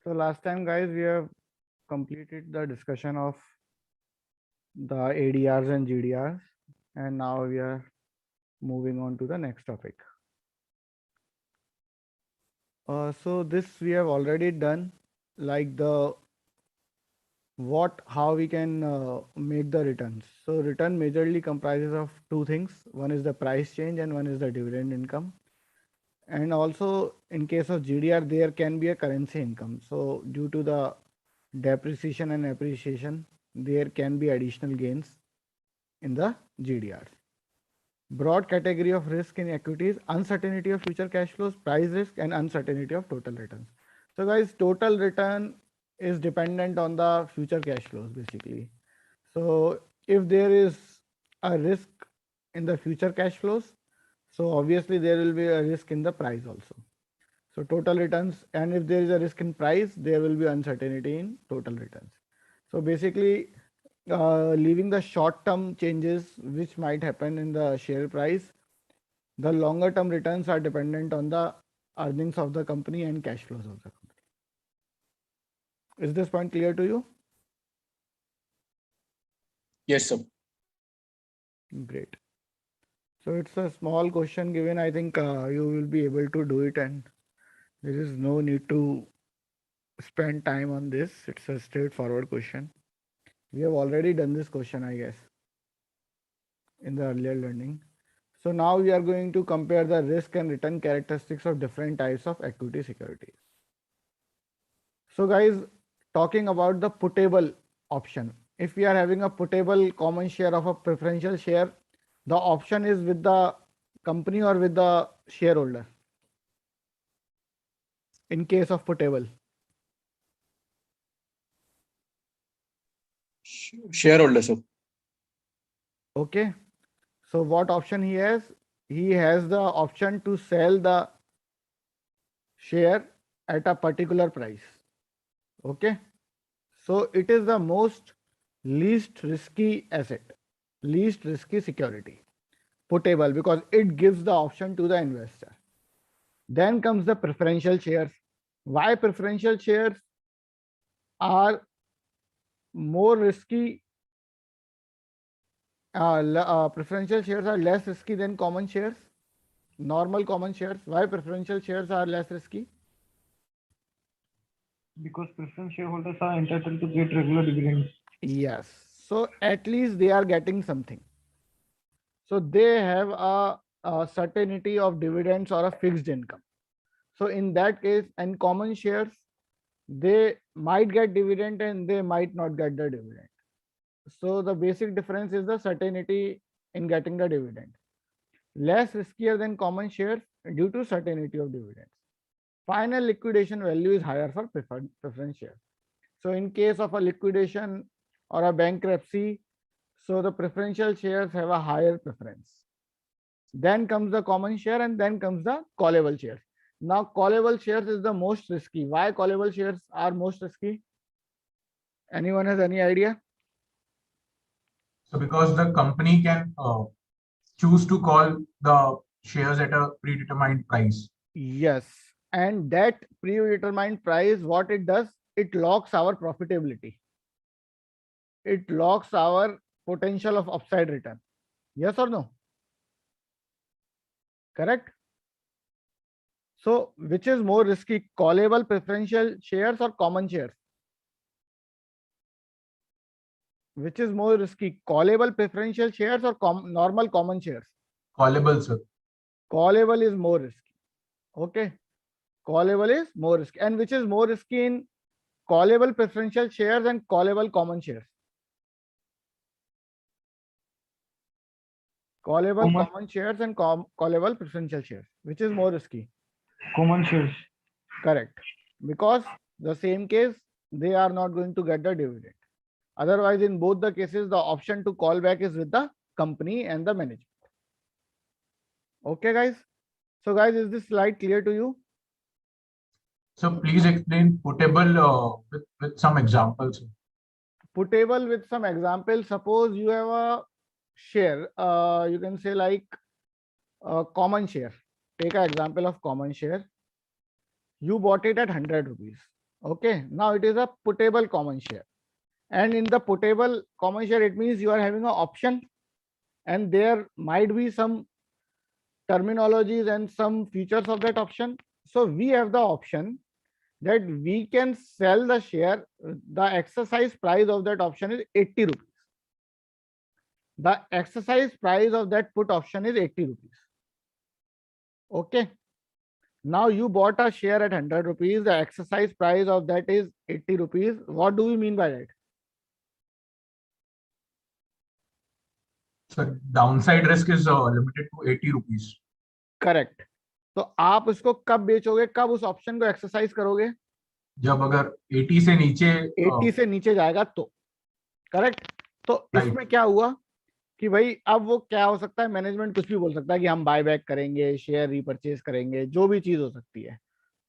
So last time, guys, we have completed the discussion of the ADRs and GDRs, and now we are moving on to the next topic. So this we have already done, like how we can make the returns. So return majorly comprises of two things. One is the price change and one is the dividend income. And also in case of GDR, there can be a currency income. So due to the depreciation and appreciation, there can be additional gains in the GDRs. Broad category of risk in equities: uncertainty of future cash flows, price risk, and uncertainty of total returns. So guys, total return is dependent on the future cash flows basically. So if there is a risk in the future cash flows, so obviously there will be a risk in the price also. So total returns, and if there is a risk in price, there will be uncertainty in total returns. So basically, leaving the short-term changes which might happen in the share price, the longer-term returns are dependent on the earnings of the company and cash flows of the company. Is this point clear to you? Yes, sir. Great. So it's a small question given. I think you will be able to do it, and there is no need to spend time on this. It's a straightforward question. We have already done this question, I guess, in the earlier learning. So now we are going to compare the risk and return characteristics of different types of equity securities. So guys, talking about the puttable option. If we are having a puttable common share of a preferential share, the option is with the company or with the shareholder in case of puttable. Shareholder, sir. Okay. So what option he has? He has the option to sell the share at a particular price. Okay. So it is the least risky asset, least risky security, puttable, because it gives the option to the investor. Then comes the preferential shares. Why preferential shares are more risky? Preferential shares are less risky than common shares, normal common shares. Why preferential shares are less risky? Because preference shareholders are entitled to get regular dividends. Yes. So at least they are getting something. So they have a certainty of dividends or a fixed income. So in that case, and common shares, they might get dividend and they might not get the dividend. So the basic difference is the certainty in getting the dividend. Less riskier than common shares due to certainty of dividends. Final liquidation value is higher for preference shares. So in case of a liquidation or a bankruptcy, so the preferential shares have a higher preference. Then comes the common share and then comes the callable shares. Now callable shares is the most risky. Why callable shares are most risky? Anyone has any idea? So because the company can choose to call the shares at a predetermined price. Yes. And that predetermined price, what it does, it locks our profitability. It locks our potential of upside return. Yes or no? Correct? So which is more risky, callable preferential shares or common shares? Which is more risky, callable preferential shares or normal common shares? Callable, sir. Callable is more risky. Okay. Callable is more risky. And which is more risky in callable preferential shares and callable common shares? Callable common shares and callable preferential shares. Which is more risky? Common shares. Correct. Because the same case, they are not going to get the dividend. Otherwise, in both the cases, the option to call back is with the company and the management. Okay, guys. So, guys, is this slide clear to you? So please explain puttable with some examples. Puttable with some examples. Suppose you have a share. You can say like a common share. Take an example of common share. You bought it at 100 rupees. Okay, now it is a puttable common share, and in the puttable common share it means you are having an option, and there might be some terminologies and some features of that option. So we have the option that we can sell the share. The exercise price of that option is 80 rupees. The exercise price of that put option is 80 rupees. Okay. Now you bought a share at 100 rupees. The exercise price of that is 80 rupees. What do we mean by that? So downside risk is limited to 80 rupees. Correct. तो आप उसको कब बेचोगे, कब उस option को exercise करोगे? जब अगर 80 से नीचे 80 से नीचे जाएगा तो. करेक्ट. तो इसमें क्या हुआ कि भाई अब वो क्या हो सकता है, मैनेजमेंट कुछ भी बोल सकता है कि हम बाय बैक करेंगे, शेयर रीपरचेज करेंगे, जो भी चीज हो सकती है,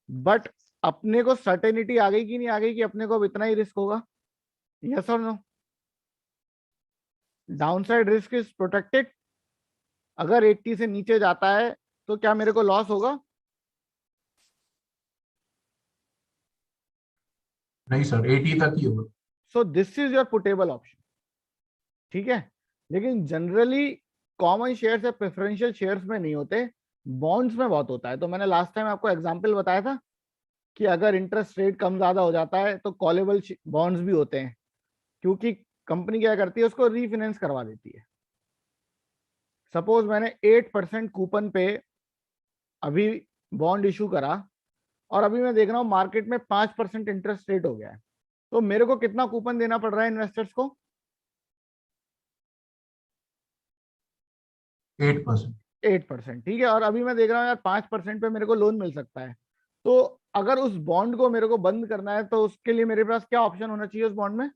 बट अपने को सर्टेनिटी आ गई कि नहीं आ गई कि अपने को अब इतना ही रिस्क होगा? यस और no? Downside risk is protected. अगर 80 से नीचे जाता है तो क्या मेरे को लॉस होगा? नहीं सर, 80 तक ही होगा. So this is your puttable option. ठीक है. लेकिन जनरली कॉमन शेयर्स या प्रेफरेंशियल शेयर्स में नहीं होते, बॉन्ड्स में बहुत होता है. तो मैंने लास्ट टाइम आपको एग्जांपल बताया था कि अगर इंटरेस्ट रेट कम ज्यादा हो जाता है तो कॉलेबल बॉन्ड्स भी होते हैं, क्योंकि कंपनी क्या करती है, उसको रीफाइनेंस करवा देती है. सपोज मैंने 8% कूपन पे अभी बॉन्ड इशू करा और अभी मैं देख रहा हूँ मार्केट में 5% इंटरेस्ट रेट हो गया है, तो मेरे को कितना कूपन देना पड़ रहा है इन्वेस्टर्स को? 8%. 8%. ठीक है. और अभी मैं देख रहा हूँ यार 5% पे मेरे को लोन मिल सकता है. तो अगर उस बॉन्ड को मेरे को बंद करना है तो उसके लिए मेरे पास क्या ऑप्शन होना चाहिए उस बॉन्ड में?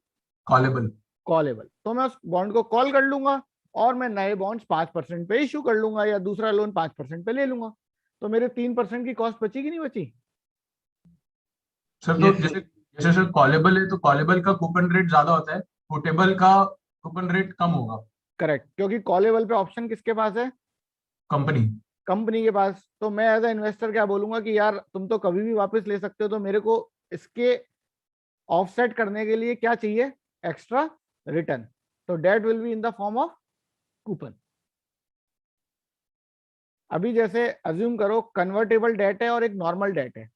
कॉलेबल. कॉलेबल. तो मैं उस बॉन्ड को कॉल कर लूंगा और मैं नए बॉन्ड्स 5% पे इशू कर लूंगा या दूसरा लोन 5% पे ले लूंगा. तो मेरे 3% की कॉस्ट बची कि नहीं बची? सर तो जैसे जैसे सर कॉलेबल है तो कॉलेबल का कूपन रेट ज्यादा होता है, पुटेबल का कूपन रेट कम होगा. करेक्ट. क्योंकि कॉलेबल पे ऑप्शन किसके पास है? कंपनी. कंपनी के पास. तो मैं एज ए इन्वेस्टर क्या बोलूंगा कि यार तुम तो कभी भी वापस ले सकते हो, तो मेरे को इसके ऑफसेट करने के लिए क्या चाहिए? Extra return. तो debt will be in the form of coupon. अभी जैसे अज्यूम करो कन्वर्टेबल डेट है और एक नॉर्मल डेट है,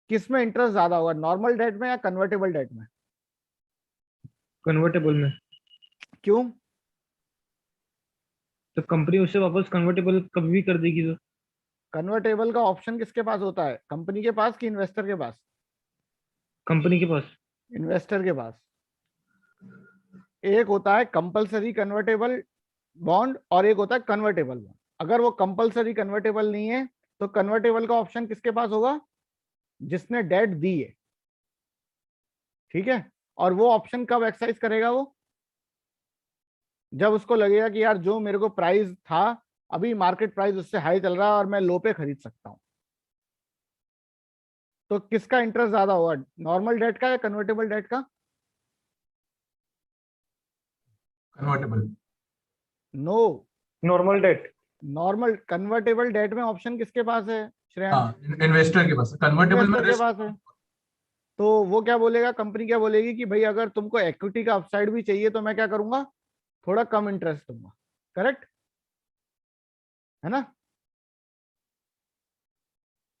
किसमें इंटरेस्ट ज्यादा होगा, नॉर्मल डेट में या कन्वर्टेबल डेट में? कन्वर्टेबल में. क्यों? तो कंपनी उससे वापस कन्वर्टेबल कभी भी कर देगी. तो कन्वर्टेबल का ऑप्शन किसके पास होता है, कंपनी के पास कि इन्वेस्टर के पास? कंपनी के पास. इन्वेस्टर के पास. एक होता है कंपलसरी कन्वर्टेबल बॉन्ड और एक होता है कन्वर्टेबल बॉन्ड. अगर वो कंपलसरी कन्वर्टेबल नहीं है तो कन्वर्टेबल का ऑप्शन किसके पास होगा? जिसने डेट दी है. ठीक है. और वो ऑप्शन कब एक्सरसाइज करेगा? वो जब उसको लगेगा कि यार जो मेरे को प्राइस था अभी मार्केट प्राइस उससे हाई चल रहा है और मैं लो पे खरीद सकता हूं. तो किसका इंटरेस्ट ज्यादा होगा, नॉर्मल डेट का या कन्वर्टेबल डेट का? Convertible. No. Normal debt. Normal. Convertible debt में ऑप्शन किसके पास है श्रेयांश? हाँ, इन्वेस्टर के पास. कन्वर्टेबल में इन्वेस्टर के पास है. तो वो क्या बोलेगा, कंपनी क्या बोलेगी कि भाई अगर तुमको इक्विटी का अपसाइड भी चाहिए तो मैं क्या करूंगा, थोड़ा कम इंटरेस्ट दूंगा. करेक्ट है ना?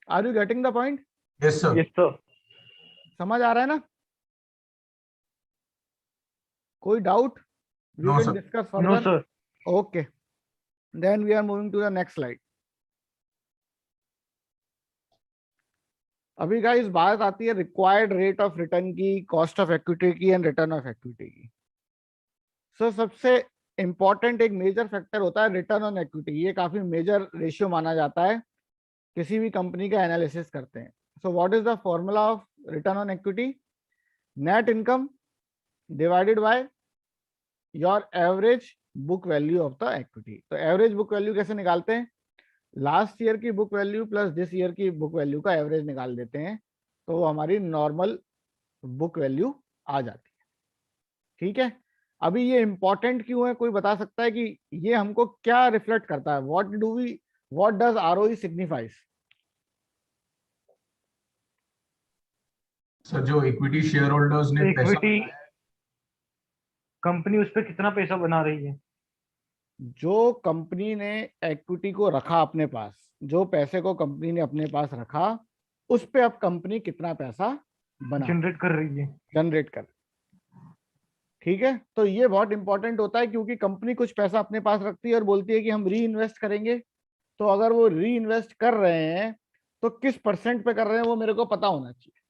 Are you getting the point? Yes sir. Yes sir. समझ आ रहा है ना? कोई doubt? We No, can sir. Discuss no further. Sir. Okay, then we are moving to the next slide. अभी गाइस बात आती है रिक्वायर्ड रेट ऑफ रिटर्न की, कॉस्ट ऑफ इक्विटी की एंड रिटर्न ऑफ इक्विटी की. सो सबसे important एक major factor होता है रिटर्न ऑन इक्विटी. ये काफी मेजर रेशियो माना जाता है किसी भी कंपनी का एनालिसिस करते हैं. So what is the formula of return on equity? Net income divided by your average book value of the equity. तो एवरेज बुक वैल्यू कैसे निकालते हैं? लास्ट ईयर की book value plus this year की book value का average निकाल देते हैं, तो वो हमारी नॉर्मल बुक वैल्यू आ जाती है. ठीक है. अभी ये इंपॉर्टेंट क्यों है, कोई बता सकता है कि ये हमको क्या रिफ्लेक्ट करता है? What does ROE signifies? Sir जो इक्विटी शेयर होल्डर्स ने पैसा इक्विटी लगाया है, कंपनी उस पर कितना पैसा बना रही है? जो कंपनी ने इक्विटी को रखा अपने पास, जो पैसे को कंपनी ने अपने पास रखा, उस पे अब कंपनी कितना पैसा बना जनरेट कर रही है। जनरेट कर। ठीक है, तो ये बहुत इंपॉर्टेंट होता है, क्योंकि कंपनी कुछ पैसा अपने पास रखती है और बोलती है कि हम री इन्वेस्ट करेंगे। तो अगर वो री इन्वेस्ट कर रहे हैं तो किस परसेंट पे कर रहे हैं वो मेरे को पता होना चाहिए।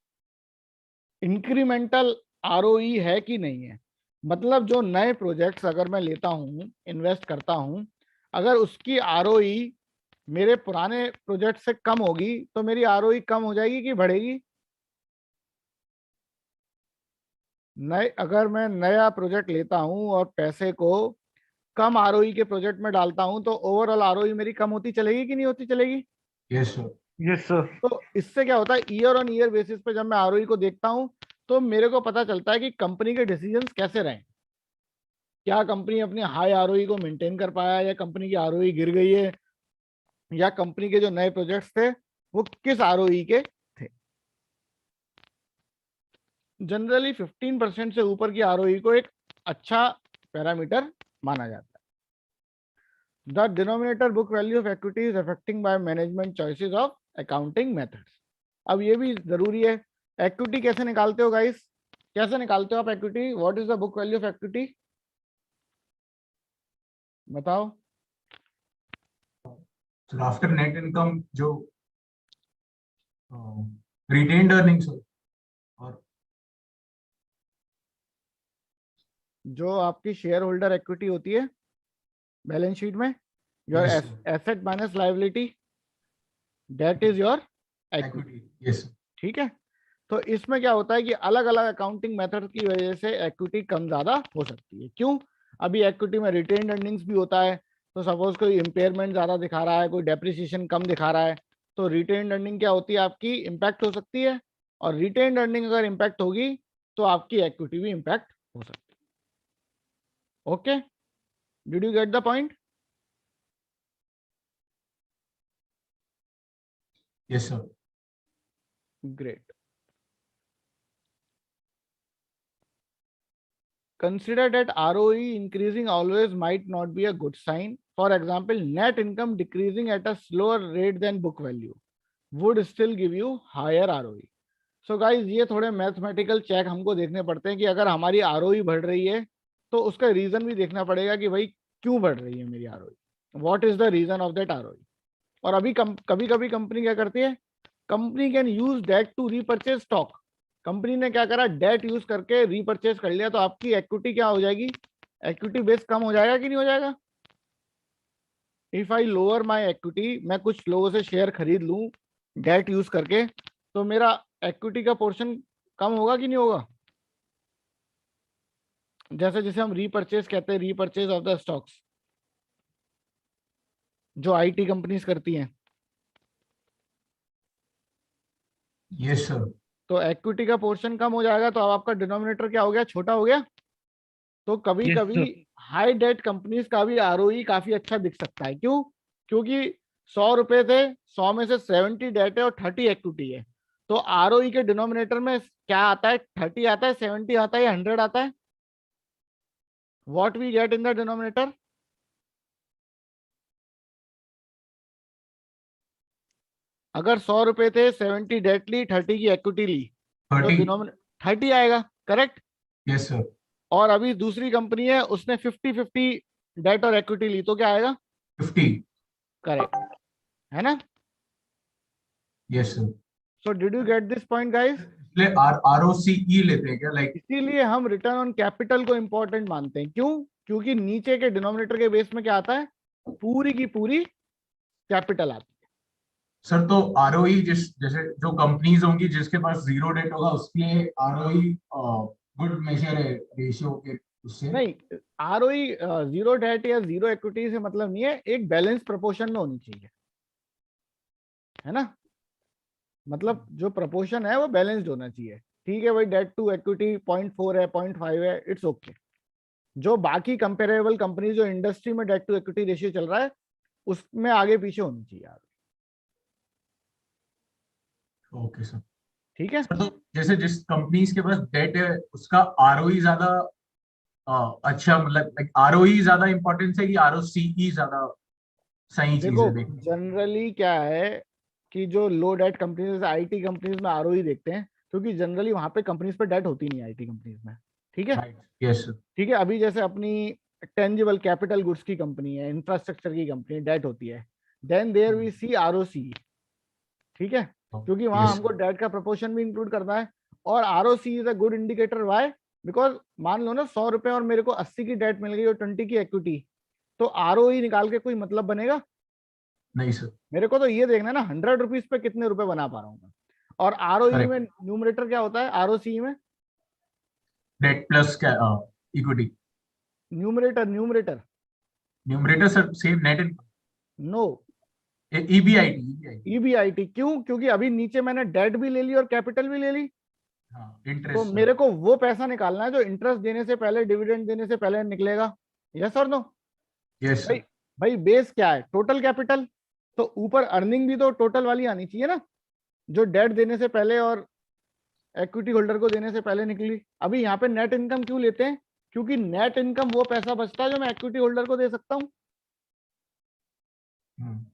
इंक्रीमेंटल आरओई है कि नहीं है, मतलब जो नए प्रोजेक्ट्स अगर मैं लेता हूं, इन्वेस्ट करता हूं, अगर उसकी आरओई मेरे पुराने प्रोजेक्ट से कम होगी तो मेरी आरओई कम हो जाएगी कि बढ़ेगी? नए अगर मैं नया प्रोजेक्ट लेता हूं और पैसे को कम आरओई के प्रोजेक्ट में डालता हूं तो ओवरऑल आरओई मेरी कम होती चलेगी कि नहीं होती चलेगी? Yes sir, yes sir. तो इससे क्या होता है, ईयर ऑन ईयर बेसिस पे जब मैं आरओई को देखता हूं तो मेरे को पता चलता है कि कंपनी के डिसीजंस कैसे रहे। क्या कंपनी अपनी हाई आरओई को मेंटेन कर पाया, या कंपनी की आरओई गिर गई है, या कंपनी के जो नए प्रोजेक्ट्स थे वो किस आरओई के थे। जनरली 15% से ऊपर की आरओई को एक अच्छा पैरामीटर माना जाता है। The denominator book value of equity is affecting by management choices of accounting methods. अब ये भी जरूरी है, इक्विटी कैसे निकालते हो गाइस? कैसे निकालते हो आप equity? What is the book value of equity, बताओ। सर आफ्टर नेट इनकम जो रिटेन्ड अर्निंग्स और जो आपकी शेयर होल्डर इक्विटी होती है बैलेंस शीट में, your Yes, sir. Asset minus liability, that is your equity. Equity. Yes ठीक है, तो इसमें क्या होता है कि अलग अलग अकाउंटिंग मेथड की वजह से इक्विटी कम ज्यादा हो सकती है। क्यों? अभी इक्विटी में रिटेन्ड अर्निंग्स भी होता है, तो सपोज कोई इम्पेयरमेंट ज्यादा दिखा रहा है, कोई डेप्रिसिएशन कम दिखा रहा है, तो रिटेन्ड अर्निंग क्या होती है आपकी, इम्पैक्ट हो सकती है। और रिटेन्ड अर्निंग अगर इम्पैक्ट होगी तो आपकी इक्विटी भी इम्पैक्ट हो सकती है। Okay, did you get the point? Yes sir. Great. Consider that ROE increasing always might not be a good sign. For example, net income decreasing at a slower rate than book value would still give you higher ROE. So guys, ये थोड़े mathematical check हमको देखने पड़ते हैं कि अगर हमारी ROE बढ़ रही है तो उसका रीजन भी देखना पड़ेगा कि भाई क्यों बढ़ रही है मेरी ROE, what is the reason of that ROE। और अभी कभी कभी कंपनी क्या करती है, company can use debt to repurchase stock. Company ने क्या करा, डेट यूज करके रीपरचेज कर लिया, तो आपकी इक्विटी क्या हो जाएगी, इक्विटी बेस कम हो जाएगा कि नहीं हो जाएगा? If I lower my equity, मैं कुछ लोगों से शेयर खरीद लूं डेट यूज करके, तो मेरा इक्विटी का पोर्शन कम होगा कि नहीं होगा? जैसे जैसे हम रीपरचेज कहते हैं, रीपरचेज ऑफ द स्टॉक्स, जो आईटी कंपनीज करती हैं। Yes sir. तो इक्विटी का पोर्शन कम हो जाएगा, तो अब आपका डिनोमिनेटर क्या हो गया, छोटा हो गया। तो कभी Yes, कभी हाई डेट कंपनीज का भी आरओई काफी अच्छा दिख सकता है। क्यों? क्योंकि 100 रुपए थे, 100 में से 70 डेट है और 30 इक्विटी है, तो आरओई के डिनोमिनेटर में क्या आता है, 30 आता है, 70 आता है या 100 आता है? What we get in the denominator? अगर 100 रुपए थे, 70 डेट ली, 30 की इक्विटी ली, तो 30। डिनोमिनेटर 30 आएगा, करेक्ट? Yes sir. और अभी दूसरी कंपनी है, उसने 50-50 डेट और इक्विटी ली, तो क्या आएगा? 50। करेक्ट है ना? Yes sir. So did you get this point guys? इसलिए ROCE लेते हैं क्या, लाइक? इसीलिए हम रिटर्न ऑन कैपिटल को इंपॉर्टेंट मानते हैं। क्यों? क्योंकि नीचे के डिनोमिनेटर के बेस में क्या आता है, पूरी की पूरी कैपिटल आती है। सर तो ROE जैसे जो कंपनीज होंगी जिसके पास जीरो डेट होगा उसके लिए ROE गुड मेजर है रेशियो के उससे। नहीं, आरओई जीरो डेट या जीरो इक्विटी से मतलब नहीं है, एक बैलेंस प्रोपोर्शन में होनी चाहिए, है ना? मतलब जो प्रोपोर्शन है वो बैलेंस्ड होना चाहिए। ठीक है भाई, डेट टू इक्विटी 0.4 है, 0.5 है, इट्स ओके। जो बाकी कंपेरेबल कंपनी जो इंडस्ट्री में डेट टू इक्विटी रेशियो चल रहा है उसमें आगे पीछे होनी चाहिए यार। Okay sir. ठीक है, तो जैसे जिस कंपनीज के पास डेट है उसका आरओई ज्यादा अच्छा, मतलब लाइक आरओई ज्यादा इंपॉर्टेंस है कि आरओसीई ज्यादा सही चीज देखो है देखने? जनरली क्या है कि जो लो डेट कंपनीज, आईटी कंपनीज में आरओई देखते हैं, क्योंकि जनरली वहां पे कंपनीज पे डेट होती नहीं आईटी कंपनीज में। ठीक है, राइट, यस ठीक है। अभी जैसे अपनी टेंजिबल कैपिटल गुड्स की कंपनी है, इंफ्रास्ट्रक्चर की कंपनी, डेट होती है, then there we see ROC. ठीक है, क्योंकि वहां यस हमको डेट का प्रपोर्शन भी इंक्लूड करना है। और ROC is a good indicator, why? Because मान लो ना 100 रुपए और मेरे को 80 की डेट मिल गई और 20 की इक्विटी, तो आरओई निकाल के कोई मतलब बनेगा? नहीं सर, मेरे को तो ये देखना है ना 100 रुपीज पे कितने रुपए बना पा रहा हूँ मैं। और आरओई में करेक्ट, न्यूमरेटर क्या होता है, आरओसी में debt plus equity, numerator, numerator numerator sir same net no, EBIT, EBIT. क्यों? क्योंकि अभी नीचे मैंने डेट भी ले ली और कैपिटल भी ले ली, हाँ तो इंटरेस्ट सर, मेरे को वो पैसा निकालना है जो इंटरेस्ट देने से पहले, डिविडेंड देने से पहले निकलेगा। यस और नो? यस भाई, सर, भाई बेस क्या है, टोटल कैपिटल। तो ऊपर अर्निंग भी तो टोटल वाली आनी चाहिए ना, जो डेट देने से पहले और इक्विटी होल्डर को देने से पहले निकली। अभी यहाँ पे नेट इनकम क्यों लेते हैं? क्योंकि नेट इनकम वो पैसा बचता है जो मैं इक्विटी होल्डर को दे सकता हूँ।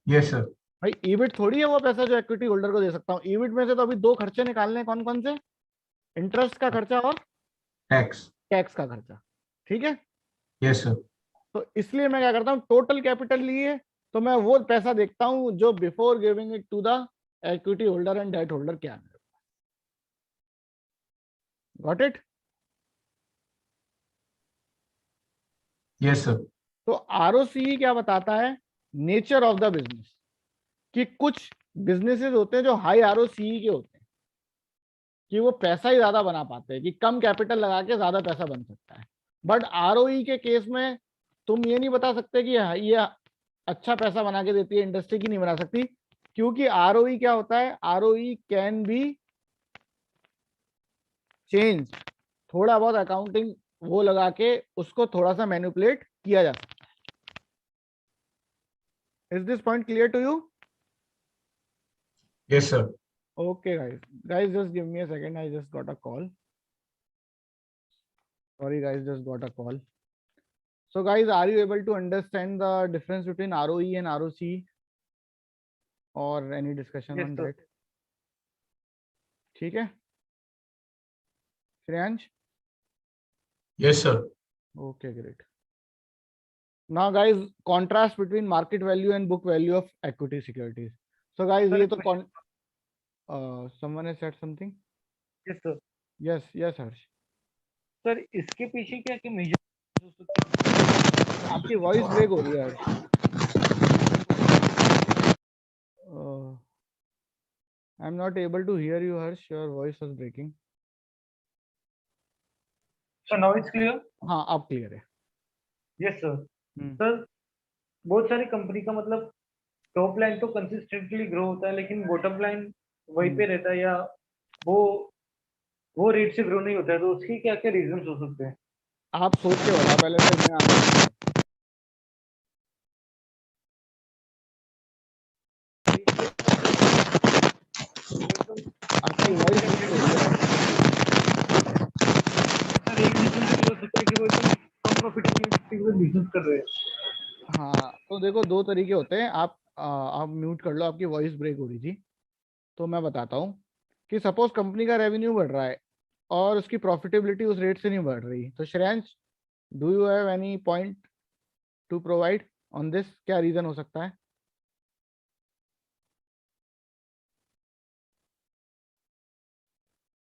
यस सर, भाई ईबिट थोड़ी है वो पैसा जो इक्विटी होल्डर को दे सकता हूँ। ईबिट में से तो अभी दो खर्चे निकालने हैं, कौन कौन से? इंटरेस्ट का खर्चा और टैक्स, टैक्स का खर्चा। ठीक है, यस सर, तो इसलिए मैं क्या करता हूँ, टोटल कैपिटल लिए तो मैं वो पैसा देखता हूँ जो before giving it to the equity holder and debt holder क्या है। Got it? यस सर, तो आरओसी क्या बताता है? नेचर ऑफ द बिजनेस, कि कुछ बिजनेसेस होते हैं जो हाई आरओसी के होते हैं, कि वो पैसा ही ज्यादा बना पाते हैं, कि कम कैपिटल लगा के ज्यादा पैसा बन सकता है। बट आरओई के केस में तुम ये नहीं बता सकते कि ये अच्छा पैसा बना के देती है, इंडस्ट्री की नहीं बना सकती। क्योंकि आरओई क्या होता है, आरओई कैन बी चेंज, थोड़ा बहुत अकाउंटिंग वो लगा के उसको थोड़ा सा मैनिपुलेट किया जा सकता है। Is this point clear to you? Yes sir, Okay, guys, just give me a second. I just got a call. Sorry, guys, just got a call. So, guys, are you able to understand the difference between ROE and ROC, or any discussion Yes, on sir. that? ठीक है, Shreyansh? Yes sir, Okay, great. Now, guys, contrast between market value and book value of equity securities. So, guys, Sir, ये तो someone has said something. yes, sir. Yes, yes, Harsh. Sir इसके पीछे क्या क्या major हो सकते हैं? आपकी वॉइस ब्रेक हो रही है Harsh. I am not able to hear you Harsh, your voice was breaking. Sir now it's clear? हाँ, अब क्लियर है। Yes sir. हम्म, सर बहुत सारी कंपनी का मतलब टॉप लाइन तो कंसिस्टेंटली ग्रो होता है लेकिन बॉटम लाइन वहीं पे रहता है, या वो रेट से ग्रो नहीं होता है, तो उसकी क्या क्या रीजंस हो सकते हैं? आप सोच के बताओ पहले, फिर मैं आपको। आपकी वॉइस ब्रेक हो रही है। सर एक रीजन तो ये हो सकता है कि वो एकदम कम प्रॉफिटेबिलिटी में बिजनेस कर रहे हैं। हाँ, तो देखो दो तरीके होते हैं। आप म्यूट कर लो, आपकी वॉइस ब्रेक हो रही थी। तो मैं बताता हूँ कि सपोज कंपनी का रेवेन्यू बढ़ रहा है और उसकी प्रॉफिटेबिलिटी उस रेट से नहीं बढ़ रही, तो Shreyansh, do you have any point two provide on this? क्या रीजन हो सकता है?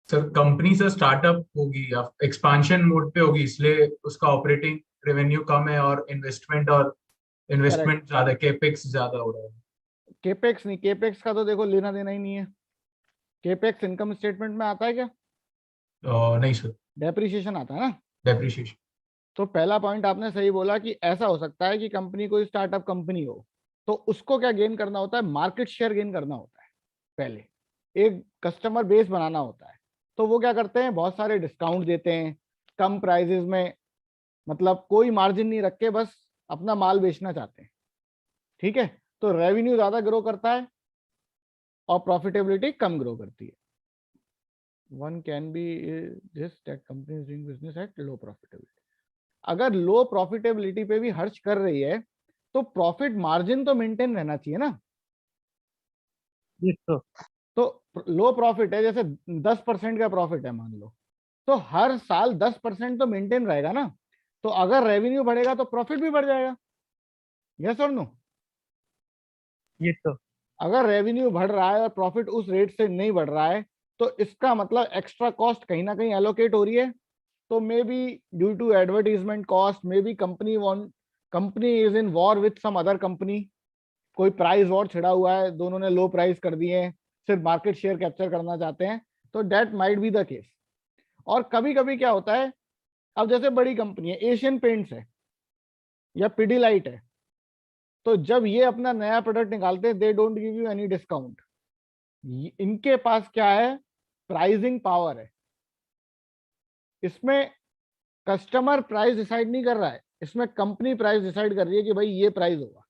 सर कंपनी सर स्टार्टअप होगी या एक्सपांशन मोड पे होगी, इसलिए उसका ऑपरेटिंग रेवेन्यू कम है और करेक्ट। इन्वेस्टमेंट ज्यादा, केपेक्स ज्यादा हो रहा है। केपेक्स नहीं, केपेक्स का तो देखो लेना देना ही नहीं है। केपेक्स इनकम स्टेटमेंट में आता है क्या? नहीं सर, डेप्रिसिएशन आता है ना। डेप्रिसिएशन। तो पहला पॉइंट आपने सही बोला कि ऐसा हो सकता है कि कंपनी कोई स्टार्टअप कंपनी हो, तो उसको क्या गेन करना होता है, मार्केट शेयर गेन करना होता है। पहले एक कस्टमर बेस बनाना होता है, तो वो क्या करते हैं, बहुत सारे डिस्काउंट देते हैं कम प्राइजेस में, मतलब कोई मार्जिन नहीं रख के बस अपना माल बेचना चाहते हैं। ठीक है, तो रेवेन्यू ज्यादा ग्रो करता है और प्रॉफिटेबिलिटी कम ग्रो करती है। One can be this that company is doing business at low profitability. अगर लो प्रॉफिटेबिलिटी पे भी खर्च कर रही है तो प्रॉफिट मार्जिन तो मेंटेन रहना चाहिए ना. Yes sir. तो लो प्रॉफिट है, जैसे 10% का प्रॉफिट है मान लो, तो हर साल 10% तो मेंटेन रहेगा ना. तो अगर रेवेन्यू बढ़ेगा तो प्रॉफिट भी बढ़ जाएगा. यस और नो? Yes sir. अगर रेवेन्यू बढ़ रहा है और प्रॉफिट उस रेट से नहीं बढ़ रहा है तो इसका मतलब एक्स्ट्रा कॉस्ट कहीं ना कहीं एलोकेट हो रही है. तो may be due to advertisement cost, may be company is in war with some other company. कोई प्राइस वॉर छिड़ा हुआ है, दोनों ने लो प्राइस कर दिए हैं, सिर्फ मार्केट शेयर कैप्चर करना चाहते हैं. तो that might be the case. और कभी कभी क्या होता है, अब जैसे बड़ी कंपनी है, एशियन पेंट्स है या पिडीलाइट है, तो जब ये अपना नया प्रोडक्ट निकालते हैं, they don't give you any discount. इनके पास क्या है, प्राइसिंग पावर है. इसमें कस्टमर प्राइस डिसाइड नहीं कर रहा है, इसमें कंपनी प्राइस डिसाइड कर रही है कि भाई ये प्राइस होगा.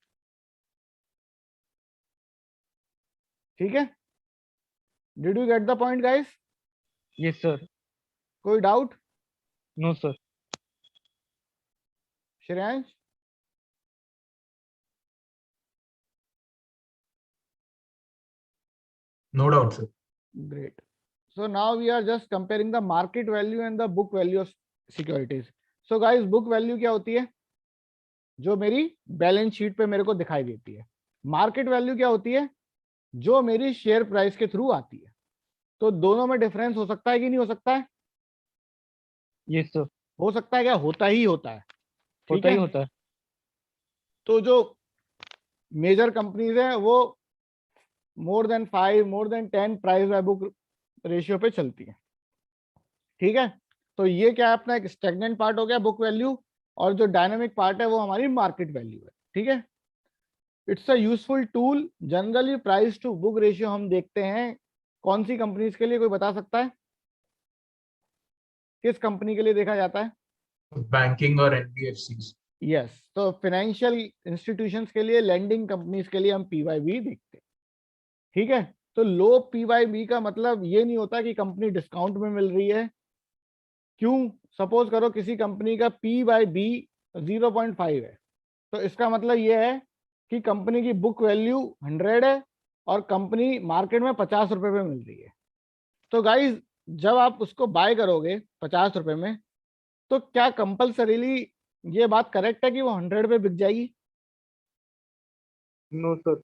ठीक है? Did you get the point guys? Yes sir. कोई doubt? No sir. Shreyansh? No doubt, sir. Great. So now we are just comparing the market value and the book value of securities. So guys, book value क्या होती है? जो मेरी balance sheet पे मेरे को दिखाई देती है. मार्केट वैल्यू क्या होती है? जो मेरी शेयर प्राइस के थ्रू आती है. तो दोनों में डिफरेंस हो सकता है कि नहीं हो सकता है? Yes sir. हो सकता है क्या? होता ही होता है. ठीक होता ही है? होता है. तो जो मेजर कंपनीज है वो more than 5, more than 10 price by book ratio पे चलती है. ठीक है? तो ये क्या है, अपना एक स्टेगनेंट पार्ट हो गया बुक वैल्यू, और जो डायनेमिक पार्ट है वो हमारी मार्केट वैल्यू है. ठीक है? It's a useful tool. Generally price to book ratio हम देखते हैं कौन सी कंपनीज के लिए, कोई बता सकता है? किस कंपनी के लिए देखा जाता है? Banking और NBFCs. यस. तो फाइनेंशियल इंस्टीट्यूशंस के लिए, लेंडिंग कंपनीज के लिए हम पीवाईबी देखते हैं. ठीक है? तो लो पीवाईबी का मतलब ये नहीं होता कि कंपनी डिस्काउंट में मिल रही है. क्यों? सपोज करो किसी कंपनी का पी/बी 0.5 है, तो इसका मतलब ये है कि कंपनी की बुक वैल्यू 100 है और कंपनी मार्केट में 50 रुपए पे मिल रही है. तो गाइज जब आप उसको बाय करोगे 50 रुपए में, तो क्या कंपल्सरीली ये बात करेक्ट है कि वो 100 पे बिक जाएगी? No sir.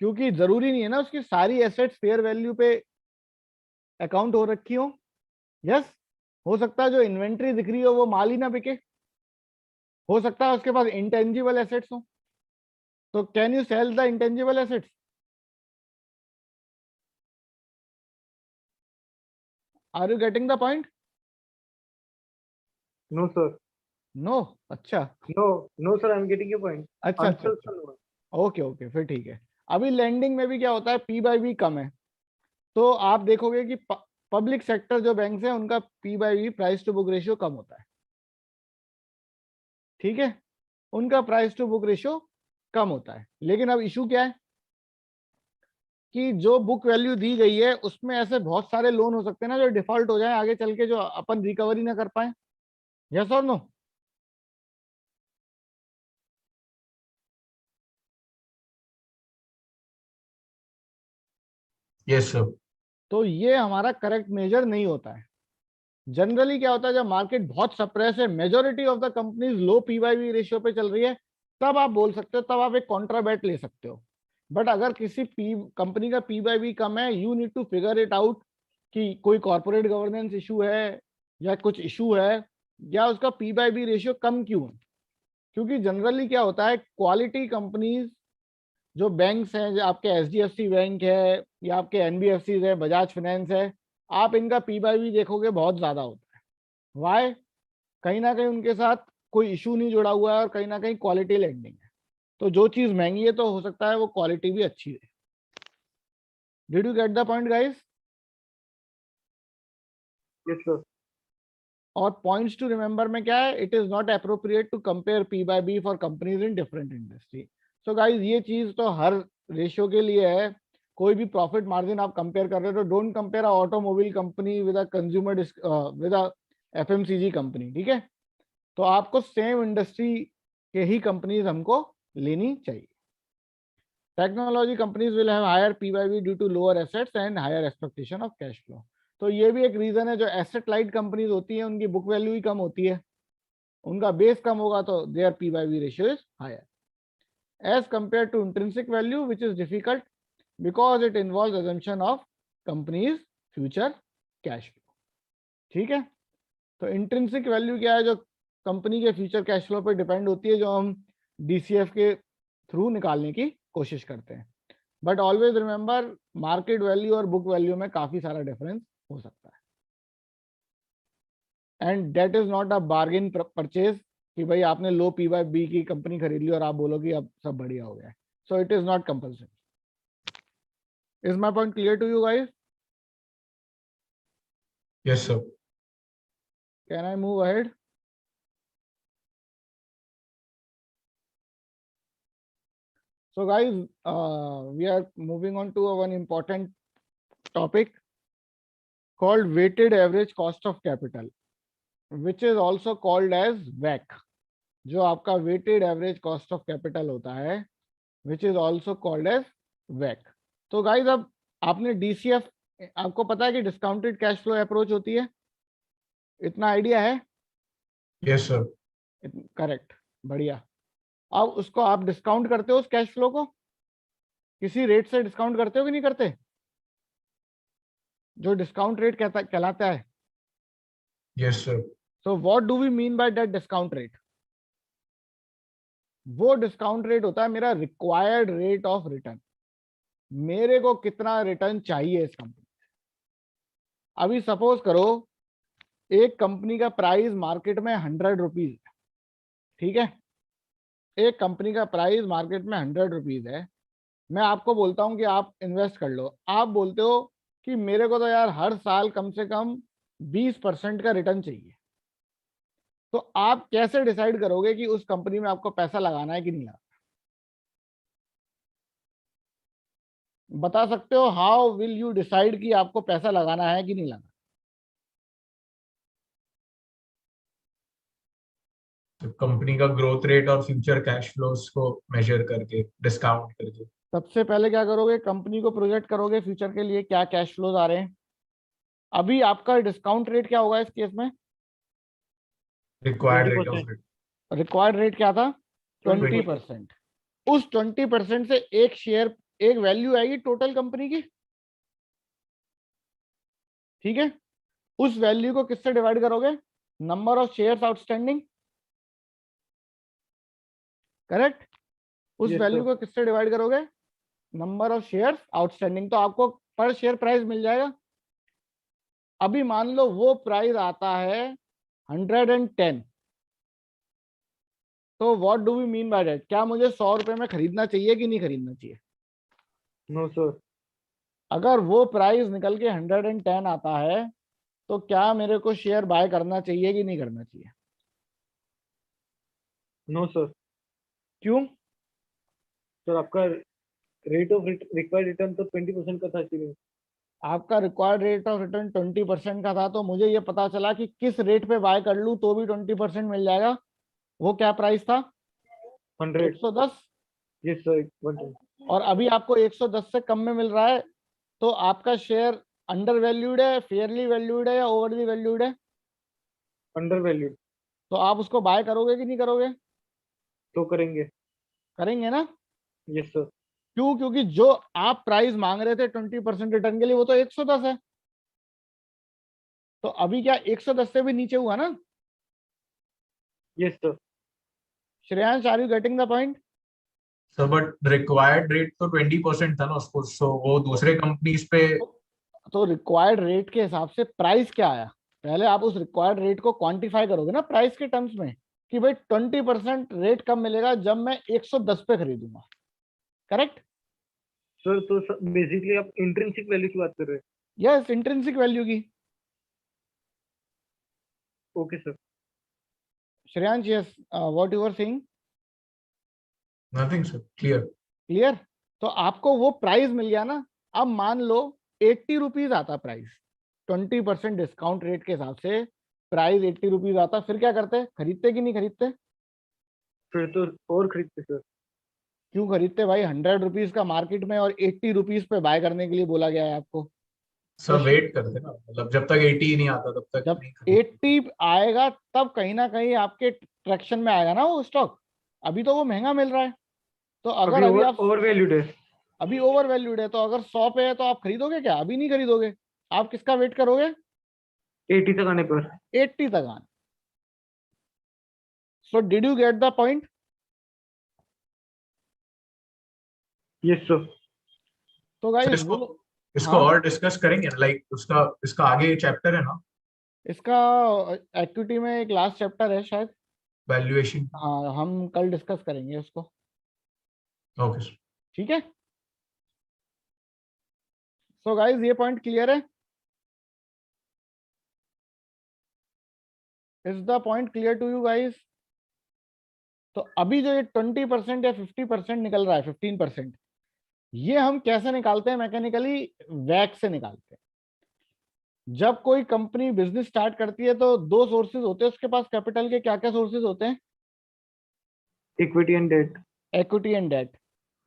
क्योंकि जरूरी नहीं है ना उसकी सारी एसेट्स फेयर वैल्यू पे अकाउंट हो रखी हो. यस. हो सकता है जो इन्वेंट्री दिख रही हो वो माल ही ना बिके. हो सकता है उसके पास इंटेंजिबल एसेट्स हो. तो can you sell the intangible assets? Are you getting the point? No sir. No. अच्छा no sir. I am getting your point. अच्छा अच्छा. ओके ओके, फिर ठीक है. अभी लैंडिंग में भी क्या होता है, पी/बी कम है, तो आप देखोगे कि पब्लिक सेक्टर जो बैंक्स हैं उनका पी/बी प्राइस टू बुक रेशियो कम होता है. ठीक है? उनका प्राइस टू बुक रेशियो कम होता है. लेकिन अब इशू क्या है कि जो बुक वैल्यू दी गई है उसमें ऐसे बहुत सारे लोन हो सकते हैं ना जो डिफॉल्ट हो जाए आगे चल के, जो अपन रिकवरी ना कर पाए. यस और नो? Yes, sir. तो ये हमारा करेक्ट मेजर नहीं होता है. जनरली क्या होता है, जब मार्केट बहुत सप्रेस है, majority of the companies low P B ratio पे चल रही है, तब आप बोल सकते हो, तब आप एक कॉन्ट्रा बेट ले सकते हो. बट अगर किसी कंपनी का पी/बी कम है, you need to figure it out कि कोई कॉर्पोरेट गवर्नेंस इशू है या कुछ इशू है, या उसका पी/बी रेशियो कम क्यों है. क्योंकि जनरली क्या होता है, क्वालिटी कंपनीज जो बैंक्स हैं, जो आपके HDFC बैंक है या आपके NBFCs है, बजाज फाइनेंस है, आप इनका पी/बी देखोगे बहुत ज्यादा होता है. वाई? कहीं ना कहीं उनके साथ कोई इशू नहीं जुड़ा हुआ है और कहीं ना कहीं क्वालिटी लेंडिंग है. तो जो चीज महंगी है तो हो सकता है वो क्वालिटी भी अच्छी है. Did you get the point guys? Yes sir. और पॉइंट्स टू रिमेंबर में क्या है, it is not appropriate to compare P B for companies in different industry. So guys ये चीज तो हर रेशियो के लिए है. कोई भी प्रॉफिट मार्जिन आप कंपेयर कर रहे हो तो don't compare a automobile company with a consumer with a FMCG company, ठीक है। तो आपको सेम इंडस्ट्री के ही कंपनीज हमको लेनी चाहिए। Technology companies will have higher P by B due to lower assets and higher expectation of cash flow. तो ये भी एक रीजन है, जो एसेट लाइट कंपनीज होती हैं उनकी बुक वैल्यू ही कम होती है, उनका बेस कम होगा तो their P by B ratio is higher as compare to intrinsic value which is difficult because it involves assumption of companies future cash flow, ठीक है। तो इंट्रिंसिक वैल्यू क्या है, जो कंपनी के फ्यूचर कैश फ्लो पर डिपेंड होती है, जो हम डीसीएफ के थ्रू निकालने की कोशिश करते हैं। But always remember, market value और बुक वैल्यू में काफी सारा डिफरेंस हो सकता है, and that is not a bargain purchase कि भाई आपने लो पी/बी की कंपनी खरीद ली और आप बोलो कि अब सब बढ़िया हो गया है। So it is not compulsory. Is my point clear to you guys? Yes, sir. Can I move ahead? So guys, we are moving on to one important topic called weighted average cost of capital, which is also called as WACC. जो आपका weighted average cost of capital होता है, which is also called as WACC. तो guys, अब आपने DCF, आपको पता है कि डिस्काउंटेड कैश फ्लो अप्रोच होती है, इतना आइडिया है? Yes, sir. करेक्ट, बढ़िया। अब उसको आप डिस्काउंट करते हो, उस कैश फ्लो को किसी रेट से डिस्काउंट करते हो कि नहीं करते? जो डिस्काउंट रेट कहलाता है। Yes, sir. So what do we mean by that discount rate? वो डिस्काउंट रेट होता है मेरा रिक्वायर्ड रेट ऑफ रिटर्न, मेरे को कितना रिटर्न चाहिए इस कंपनी से। अभी सपोज करो एक कंपनी का प्राइस मार्केट में 100 रुपीज है, ठीक है। एक कंपनी का प्राइस मार्केट में 100 रुपीज है, मैं आपको बोलता हूं कि आप इन्वेस्ट कर लो, आप बोलते हो कि मेरे को तो यार हर साल कम से कम 20% का रिटर्न चाहिए। तो आप कैसे डिसाइड करोगे कि उस कंपनी में आपको पैसा लगाना है कि नहीं लगाना? बता सकते हो? हाउ विल यू डिसाइड कि आपको पैसा लगाना है कि नहीं लगाना? तो कंपनी का ग्रोथ रेट और फ्यूचर कैश फ्लोस को मेजर करके, डिस्काउंट करके। सबसे पहले क्या करोगे, कंपनी को प्रोजेक्ट करोगे फ्यूचर के लिए क्या कैश फ्लोज आ रहे हैं। अभी आपका डिस्काउंट रेट क्या होगा इस केस में? Required rate of return. Required rate क्या था? 20%। उस 20% से एक शेयर, एक वैल्यू आएगी टोटल कंपनी की, ठीक है। उस वैल्यू को किससे डिवाइड करोगे? Number of shares outstanding, correct. उस वैल्यू को किससे डिवाइड करोगे? Number of shares outstanding. तो आपको पर शेयर प्राइस मिल जाएगा। अभी मान लो वो प्राइस आता है 110, तो what do we mean by that? क्या मुझे 100 रुपए में खरीदना चाहिए कि नहीं खरीदना चाहिए? No sir. अगर वो प्राइस निकल के 110 आता है तो क्या मेरे को शेयर बाय करना चाहिए कि नहीं करना चाहिए? No sir. क्यों? सर आपका रेट ऑफ रिक्वायर्ड रिटर्न तो 20% का था एक्चुअली। आपका रिक्वायर्ड रेट ऑफ रिटर्न 20% का था, तो मुझे ये पता चला कि किस रेट पे बाय कर लूं तो भी 20% मिल जाएगा। वो क्या प्राइस था? 100। 110। Yes sir, 110। और अभी आपको 110 से कम में मिल रहा है, तो आपका शेयर अंडर वैल्यूड है, फेयरली वैल्यूड है या ओवरली वैल्यूड है? Under valued. तो आप उसको बाय करोगे कि नहीं करोगे? तो करेंगे। करेंगे ना? Yes sir. क्यों? क्योंकि जो आप प्राइस मांग रहे थे 20% रिटर्न के लिए, वो तो 110 है। तो अभी क्या 110 से भी नीचे हुआ ना? Yes sir. Shreyansh, are you getting the point? Sir but required rate तो 20% था ना उसको, सो वो दूसरे कंपनीज पे। तो रिक्वायर्ड रेट के हिसाब से प्राइस क्या आया? पहले आप उस रिक्वायर्ड रेट को क्वांटिफाई करोगे ना प्राइस के टर्म्स में, कि भाई 20% रेट कब मिलेगा? जब मैं 110 पे खरीदूंगा, करेक्ट। सर तो बेसिकली आप इंट्रिंसिक वैल्यू की बात कर रहे हैं? यस, इंट्रिंसिक वैल्यू की। Okay sir. Shreyansh, yes, what you are saying? Nothing sir, clear. Clear. तो आपको वो प्राइस मिल गया ना, अब मान लो 80 रुपीज आता प्राइस, 20% डिस्काउंट रेट के हिसाब से प्राइस 80 रुपीज आता, फिर क्या करते? खरीदते कि नहीं खरीदते? फिर तो और खरीदते सर। क्यों खरीदते भाई? 100 रुपीज का मार्केट में और 80 रुपीज पे बाय करने के लिए बोला गया है आपको। सब वेट करते ना, मतलब जब तक 80 ही नहीं आता तब तक जब नहीं खरीदते। 80 आएगा तब कहीं ना कहीं आपके ट्रैक्शन में आएगा ना वो स्टॉक। अभी तो वो महंगा मिल रहा है, तो अगर अभी आप ओवर वैल्यूड है। अभी ओवर वैल्यूड है, तो अगर 100 पे है तो आप खरीदोगे क्या? अभी नहीं खरीदोगे, आप किसका वेट करोगे? 80 तक आने पर। 80 तक आने। So did you get the point? Yes sir. तो सर गाइस इसको वो, इसको हाँ, और डिस्कस करेंगे, लाइक उसका इसका आगे चैप्टर है ना, इसका एक्टिविटी में एक लास्ट चैप्टर है शायद। वैल्यूएशन। हाँ, हम कल डिस्कस करेंगे उसको। Okay sir. ठीक है। सो गाइस ये पॉइंट क्लियर है? Is the point clear to you guys? तो अभी जो ये 20% या 50% निकल रहा है, 15%, ये हम कैसे निकालते हैं? मैकेनिकली वैक से निकालते हैं। जब कोई कंपनी बिजनेस स्टार्ट करती है तो दो सोर्सेज होते हैं उसके पास कैपिटल के। क्या क्या सोर्सेज होते हैं? Equity and debt. Equity and debt.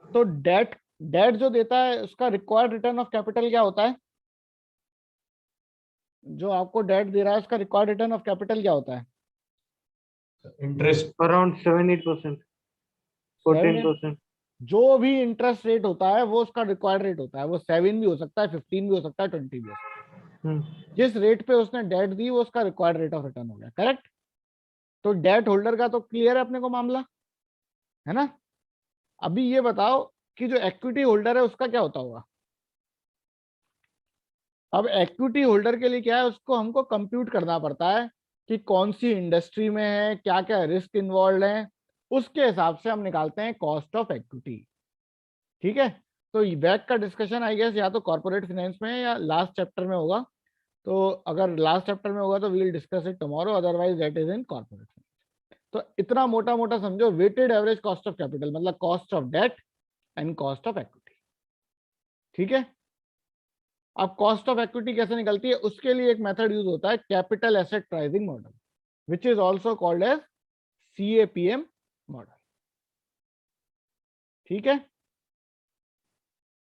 तो डेट डेट जो देता है उसका रिक्वायर्ड रिटर्न ऑफ कैपिटल क्या होता है? जो आपको डेट दे रहा है उसका रिक्वायर्ड रिटर्न ऑफ कैपिटल क्या होता है? इंटरेस्ट। अराउंड 7-8% और 10%। जो भी इंटरेस्ट रेट होता है वो उसका रिक्वायर्ड रेट होता है। वो 7 भी हो सकता है, 15 भी हो सकता है, 20 भी हो सकता है। जिस रेट पे उसने डेट दी वो उसका रिक्वायर्ड रेट ऑफ रिटर्न हो गया। करेक्ट? तो डेट होल्डर का तो क्लियर है अपने को मामला, है ना? अभी ये बताओ कि जो इक्विटी होल्डर है उसका क्या होता होगा? अब इक्विटी होल्डर के लिए क्या है, उसको हमको कंप्यूट करना पड़ता है कि कौन सी इंडस्ट्री में है, क्या क्या रिस्क इन्वॉल्व है, उसके हिसाब से हम निकालते हैं कॉस्ट ऑफ इक्विटी। ठीक है। तो बैक का डिस्कशन आई गेस या तो कॉर्पोरेट फाइनेंस में या लास्ट चैप्टर में होगा। तो अगर लास्ट चैप्टर में होगा तो we will discuss it tomorrow, otherwise that is in corporate finance. तो इतना मोटा मोटा समझो, weighted average cost of capital मतलब cost of debt and cost of equity. ठीक है। अब कॉस्ट ऑफ इक्विटी कैसे निकलती है? उसके लिए एक मेथड यूज होता है, capital asset pricing model, which is also called as CAPM model. ठीक है।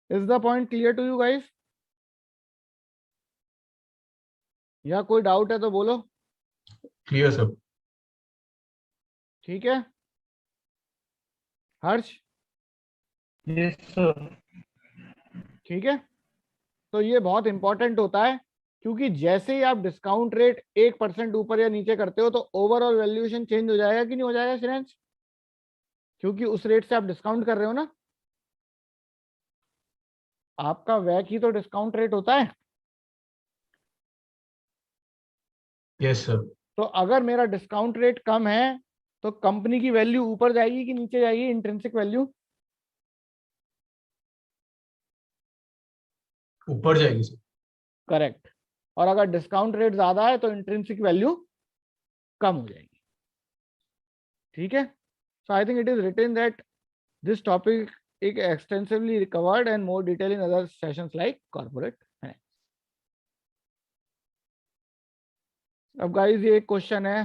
Is the point clear to you guys? या कोई डाउट है तो बोलो। Clear sir. ठीक है हर्ष? Yes sir. ठीक है। तो ये बहुत इंपॉर्टेंट होता है, क्योंकि जैसे ही आप डिस्काउंट रेट 1% ऊपर या नीचे करते हो तो ओवरऑल वैल्यूएशन चेंज हो जाएगा कि नहीं हो जाएगा श्रेयांश? क्योंकि उस रेट से आप डिस्काउंट कर रहे हो ना, आपका वैक ही तो डिस्काउंट रेट होता है। Yes sir. तो अगर मेरा डिस्काउंट रेट कम है तो कंपनी की वैल्यू ऊपर जाएगी कि नीचे जाएगी? इंट्रिंसिक वैल्यू ऊपर जाएगी सर। करेक्ट। और अगर डिस्काउंट रेट ज्यादा है तो इंट्रिंसिक वैल्यू कम हो जाएगी। ठीक है। So I think it is written that this topic is extensively covered and more detail in other sessions like corporate finance. अब गाइस ये एक क्वेश्चन है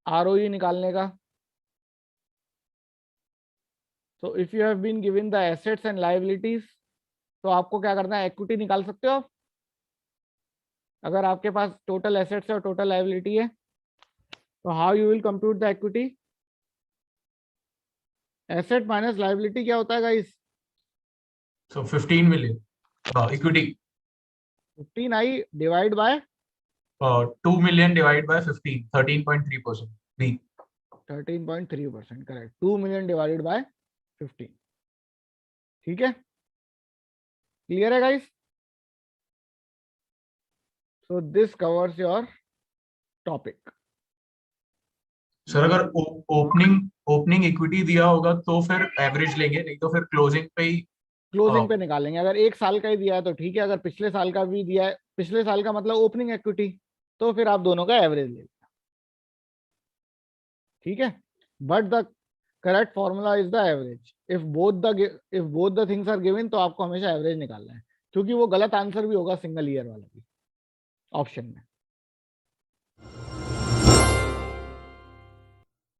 ROE निकालने का। तो if you have been given the assets and liabilities, तो आपको क्या करना है? इक्विटी निकाल सकते हो आप। अगर आपके पास टोटल एसेट्स है और टोटल लायबिलिटी है, तो how you will compute the equity? Asset minus liability क्या होता है guys? So 15 million equity. 15i divide by 2 million divide by 15, 13.3%। B 13.3%। Correct. 2 million divided by 15। ठीक है। क्लियर है guys? So this covers your topic. Sir अगर opening equity दिया होगा तो फिर एवरेज लेंगे, नहीं तो फिर क्लोजिंग पे ही। क्लोजिंग पे निकालेंगे। अगर एक साल का ही दिया है तो ठीक है, अगर पिछले साल का भी दिया है, पिछले साल का मतलब ओपनिंग इक्विटी, तो फिर आप दोनों का एवरेज ले लेना। ठीक है। But the correct formula is the average. If both the things are given तो आपको हमेशा एवरेज निकालना है। क्योंकि वो गलत आंसर भी होगा सिंगल ईयर वाला भी ऑप्शन में।